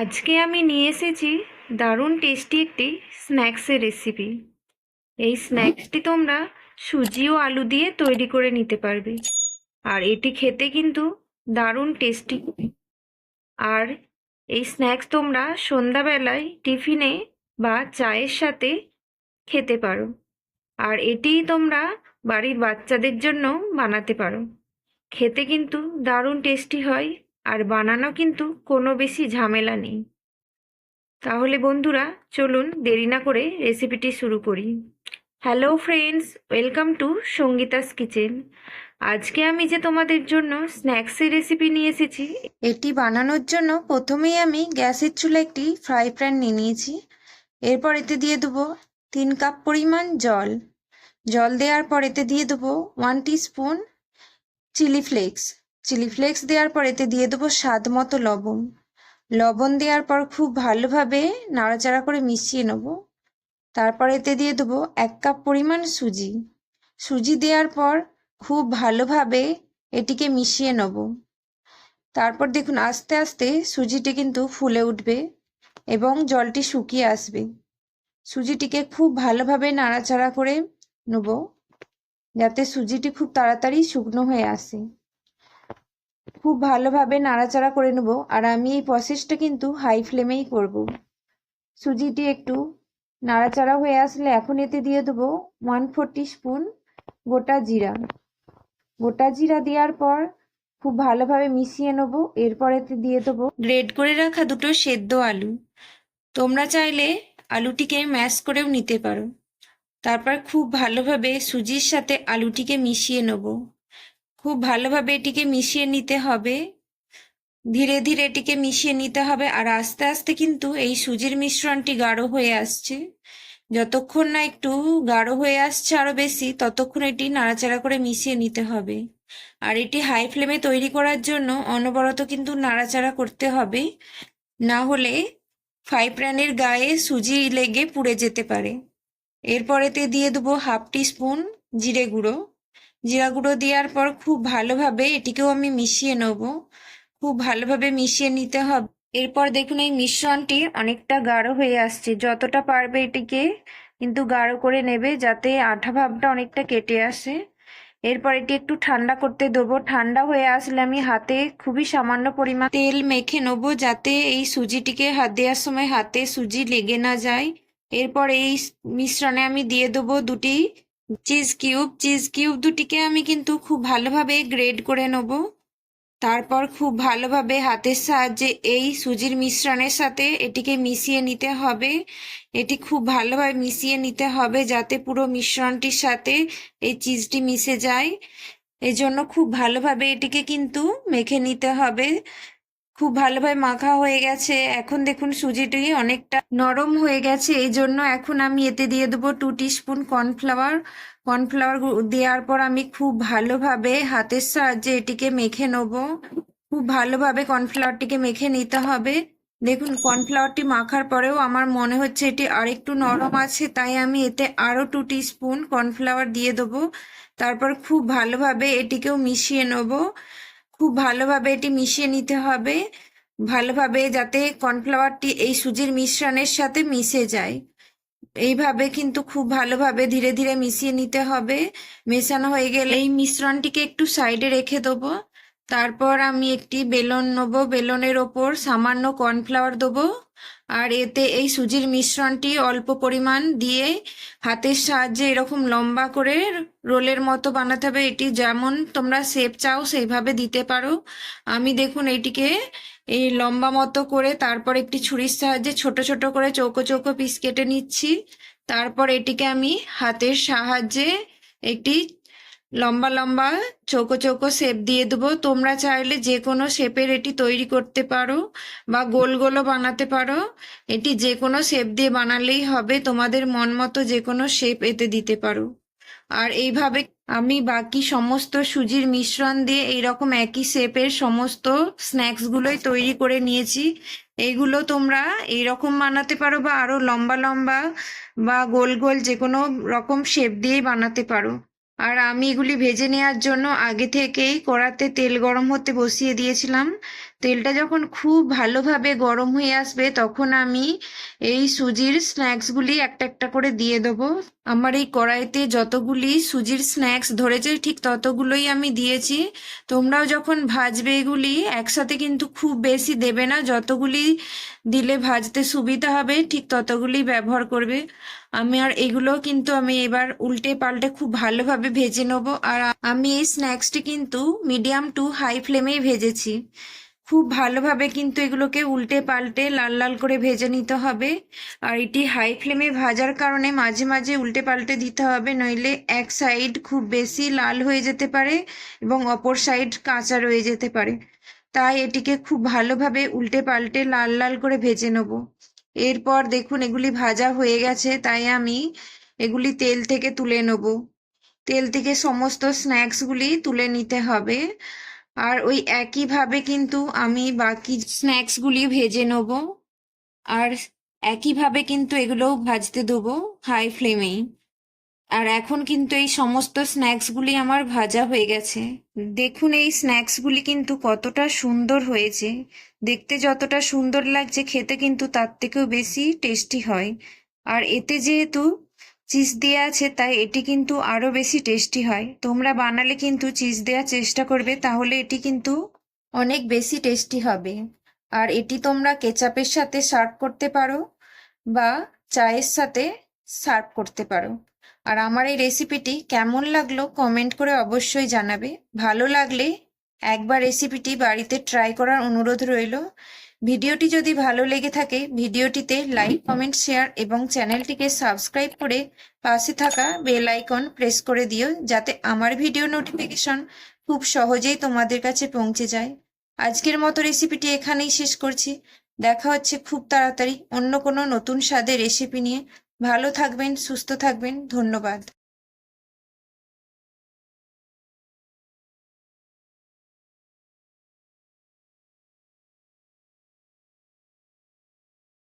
আজকে আমি নিয়ে এসেছি দারুণ টেস্টি একটি স্ন্যাক্সের রেসিপি। এই স্ন্যাক্সটি তোমরা সুজি ও আলু দিয়ে তৈরি করে নিতে পারবে, আর এটি খেতে কিন্তু দারুণ টেস্টি। আর এই স্ন্যাক্স তোমরা সন্ধ্যাবেলায় টিফিনে বা চায়ের সাথে খেতে পারো। আর এটি তোমরা বাড়ির বাচ্চাদের জন্য বানাতে পারো। খেতে কিন্তু দারুণ টেস্টি হয়, আর বানানো কিন্তু কোনো বেশি ঝামেলা নেই। তাহলে বন্ধুরা, চলুন দেরি না করে রেসিপিটি শুরু করি। Hello friends, welcome to Sangeeta's kitchen. আজকে আমি যে তোমাদের জন্য স্ন্যাক্সের রেসিপি নিয়ে এসেছি, এটি বানানোর জন্য প্রথমেই আমি গ্যাসের চুলায় একটি ফ্রাই প্যান নিয়ে নিয়েছি। এরপর এতে দিয়ে দেবো 3 কাপ পরিমাণ জল। জল দেওয়ার পর এতে দিয়ে দেবো 1 teaspoon chilli flakes. Chilli flakes দেওয়ার পর এতে দিয়ে দেবো স্বাদ মতো লবণ। লবণ দেওয়ার পর খুব ভালোভাবে নাড়াচাড়া করে মিশিয়ে নেব। তারপর এতে দিয়ে দেবো 1 কাপ পরিমাণ সুজি। সুজি দেওয়ার পর খুব ভালোভাবে এটিকে মিশিয়ে নেব। তারপর দেখুন আস্তে আস্তে সুজিটি কিন্তু ফুলে উঠবে এবং জলটি শুকিয়ে আসবে। সুজিটিকে খুব ভালোভাবে নাড়াচাড়া করে নেব যাতে সুজিটি খুব তাড়াতাড়ি শুকনো হয়ে আসে। খুব ভালোভাবে নাড়াচাড়া করে নেব, আর আমি এই প্রসেসটা কিন্তু হাই ফ্লেমেই করব। সুজিটি একটু নাড়াচাড়া হয়ে আসলে এখন এতে দিয়ে দেবো 1/4 টিস্পুন গোটা জিরা। গোটা জিরা দেওয়ার পর খুব ভালোভাবে মিশিয়ে নেব। এরপর এতে দিয়ে দেবো গ্রেড করে রাখা 2টো সেদ্ধ আলু। তোমরা চাইলে আলুটিকে ম্যাশ করেও নিতে পারো। তারপর খুব ভালোভাবে সুজির সাথে আলুটিকে মিশিয়ে নেব। খুব ভালোভাবে এটিকে মিশিয়ে নিতে হবে, ধীরে ধীরে এটিকে মিশিয়ে নিতে হবে। আর আস্তে আস্তে কিন্তু এই সুজির মিশ্রণটি গাঢ় হয়ে আসছে। যতক্ষণ না একটু গাঢ় হয়ে আসছে আরো বেশি, ততক্ষণ এটি নাড়াচাড়া করে মিশিয়ে নিতে হবে। আর এটি হাই ফ্লেমে তৈরি করার জন্য অনবরত কিন্তু নাড়াচাড়া করতে হবে, না হলে ফ্রাই প্যানের গায়ে সুজি লেগে পুড়ে যেতে পারে। এরপর এতে দিয়ে দেবো 1/2 টিস্পুন জিরে গুঁড়ো। জিরা গুঁড়ো দেওয়ার পর খুব ভালোভাবে এটিকেও আমি মিশিয়ে নেব। খুব ভালোভাবে মিশিয়ে নিতে হবে। এরপর দেখুন এই মিশ্রণটি অনেকটা গাঢ় হয়ে আসছে। যতটা পারবে এটিকে কিন্তু গাঢ় করে নেবে যাতে আঠা ভাবটা অনেকটা কেটে আসে। এরপর এটি একটু ঠান্ডা করতে দেবো। ঠান্ডা হয়ে আসলে আমি হাতে খুবই সামান্য পরিমাণ তেল মেখে নেবো যাতে এই সুজিটিকে হাত দেওয়ার সময় হাতে সুজি লেগে না যায়। এরপর এই মিশ্রণে আমি দিয়ে দেবো 2টি চিজ কিউব। চিজ কিউব দুটিকে আমি কিন্তু খুব ভালোভাবে গ্রেড করে নেব। তারপর খুব ভালোভাবে হাতের সাহায্যে এই সুজির মিশ্রণের সাথে এটিকে মিশিয়ে নিতে হবে। এটি খুব ভালোভাবে মিশিয়ে নিতে হবে যাতে পুরো মিশ্রণটির সাথে এই চিজটি মিশে যায়। এজন্য খুব ভালোভাবে এটিকে কিন্তু মেখে নিতে হবে। খুব ভালোভাবে মাখা হয়ে গেছে। এখন দেখুন সুজিটি অনেকটা নরম হয়ে গেছে। এই জন্য এখন আমি এতে দিয়ে দেবো 2 টিস্পুন কর্নফ্লাওয়ার। কর্নফ্লাওয়ার দেওয়ার পর আমি খুব ভালোভাবে হাতের সাহায্যে এটিকে মেখে নেব। খুব ভালোভাবে কর্নফ্লাওয়ারটিকে মেখে নিতে হবে। দেখুন কর্নফ্লাওয়ারটি মাখার পরেও আমার মনে হচ্ছে এটি আরেকটু নরম আছে, তাই আমি এতে আরও 2 টিস্পুন কর্নফ্লাওয়ার দিয়ে দেবো। তারপর খুব ভালোভাবে এটিকেও মিশিয়ে নেব। খুব ভালোভাবে এটি মিশিয়ে নিতে হবে, ভালোভাবে যাতে কর্নফ্লাওয়ারটি এই সুজির মিশ্রণের সাথে মিশে যায়। এইভাবে কিন্তু খুব ভালোভাবে ধীরে ধীরে মিশিয়ে নিতে হবে। মেশানো হয়ে গেলে এই মিশ্রণটিকে একটু সাইডে রেখে দেবো। তারপর আমি একটি বেলন নেব। বেলনের ওপর সামান্য কর্নফ্লাওয়ার দেবো, আর এতে এই সুজির মিশ্রণটি অল্প পরিমাণ দিয়ে হাতের সাহায্যে এরকম লম্বা করে রোলের মতো বানাতে হবে। এটি যেমন তোমরা শেপ চাও সেইভাবে দিতে পারো। আমি দেখুন এইটিকে এই লম্বা মতো করে তারপর একটি ছুরির সাহায্যে ছোট ছোট করে চৌকো চৌকো পিস কেটে নিচ্ছি। তারপর এটিকে আমি হাতের সাহায্যে একটি লম্বা লম্বা চৌকো চৌকো শেপ দিয়ে দেবো। তোমরা চাইলে যে কোনো শেপের এটি তৈরি করতে পারো বা গোল গোলও বানাতে পারো। এটি যে কোনো শেপ দিয়ে বানালেই হবে, তোমাদের মন মতো যে কোনো শেপ এতে দিতে পারো। আর এইভাবে আমি বাকি সমস্ত সুজির মিশ্রণ দিয়ে এইরকম একই শেপের সমস্ত স্ন্যাক্সগুলোই তৈরি করে নিয়েছি। এইগুলো তোমরা এইরকম বানাতে পারো বা আরো লম্বা লম্বা বা গোল গোল যে কোনো রকম শেপ দিয়েই বানাতে পারো। আর আমি এগুলি ভেজে নেওয়ার জন্য আগে থেকেই কড়াতে তেল গরম হতে বসিয়ে দিয়েছিলাম। তেলটা যখন খুব ভালোভাবে গরম হয়ে আসবে তখন আমি এই সুজির স্ন্যাক্সগুলি একটা একটা করে দিয়ে দেবো। আমার এই কড়াইতে যতগুলি সুজির স্ন্যাক্স ধরেছে ঠিক ততগুলোই আমি দিয়েছি। তোমরাও যখন ভাজবে এগুলি একসাথে কিন্তু খুব বেশি দেবে না, যতগুলি দিলে ভাজতে সুবিধা হবে ঠিক ততগুলি ব্যবহার করবে। আর এগুলো কিন্তু আমি এবার উল্টে পাল্টে খুব ভালোভাবে ভেজে নেবো। আর আমি এই স্ন্যাক্সটি কিন্তু মিডিয়াম টু হাই ফ্লেমেই ভেজেছি। খুব ভালোভাবে কিন্তু এগুলোকে উল্টে পাল্টে লাল লাল করে ভেজে নিতে হবে। আর এটি হাই ফ্লেমে ভাজার কারণে মাঝে মাঝে উল্টে পাল্টে দিতে হবে, নইলে এক সাইড খুব বেশি লাল হয়ে যেতে পারে এবং অপর সাইড কাঁচা রয়ে যেতে পারে। তাই এটিকে খুব ভালোভাবে উল্টে পাল্টে লাল লাল করে ভেজে নেব। এরপর দেখুন এগুলি ভাজা হয়ে গেছে, তাই আমি এগুলি তেল থেকে তুলে নেব। তেল থেকে সমস্ত স্ন্যাক্সগুলি তুলে নিতে হবে। আর ওই একইভাবে কিন্তু আমি বাকি স্ন্যাক্সগুলি ভেজে নেব। আর একইভাবে কিন্তু এগুলোও ভাজতে দেবো হাই ফ্লেমেই। আর এখন কিন্তু এই সমস্ত স্ন্যাক্সগুলি আমার ভাজা হয়ে গেছে। দেখুন এই স্ন্যাক্সগুলি কিন্তু কতটা সুন্দর হয়েছে। দেখতে যতটা সুন্দর লাগছে খেতে কিন্তু তার থেকেও বেশি টেস্টি হয়। আর এতে যেহেতু চিজ দেওয়া আছে তাই এটি কিন্তু আরো বেশি টেস্টি হয়। তোমরা বানালে কিন্তু চিজ দেওয়ার চেষ্টা করবে, তাহলে এটি কিন্তু অনেক বেশি টেস্টি হবে। আর এটি তোমরা কেচাপের সাথে সার্ভ করতে পারো বা চায়ের সাথে সার্ভ করতে পারো। আর আমার এই রেসিপিটি কেমন লাগলো কমেন্ট করে অবশ্যই জানাবে। ভালো লাগলে একবার রেসিপিটি বাড়িতে ট্রাই করার অনুরোধ রইল। ভিডিওটি যদি ভালো লেগে থাকে ভিডিওটিতে লাইক, কমেন্ট, শেয়ার এবং চ্যানেলটিকে সাবস্ক্রাইব করে পাশে থাকা বেল আইকন প্রেস করে দিও, যাতে আমার ভিডিও নোটিফিকেশন খুব সহজেই তোমাদের কাছে পৌঁছে যায়। আজকের মতো রেসিপিটি এখানেই শেষ করছি। দেখা হচ্ছে খুব তাড়াতাড়ি অন্য কোনো নতুন স্বাদের রেসিপি নিয়ে। ভালো থাকবেন, সুস্থ থাকবেন, ধন্যবাদ।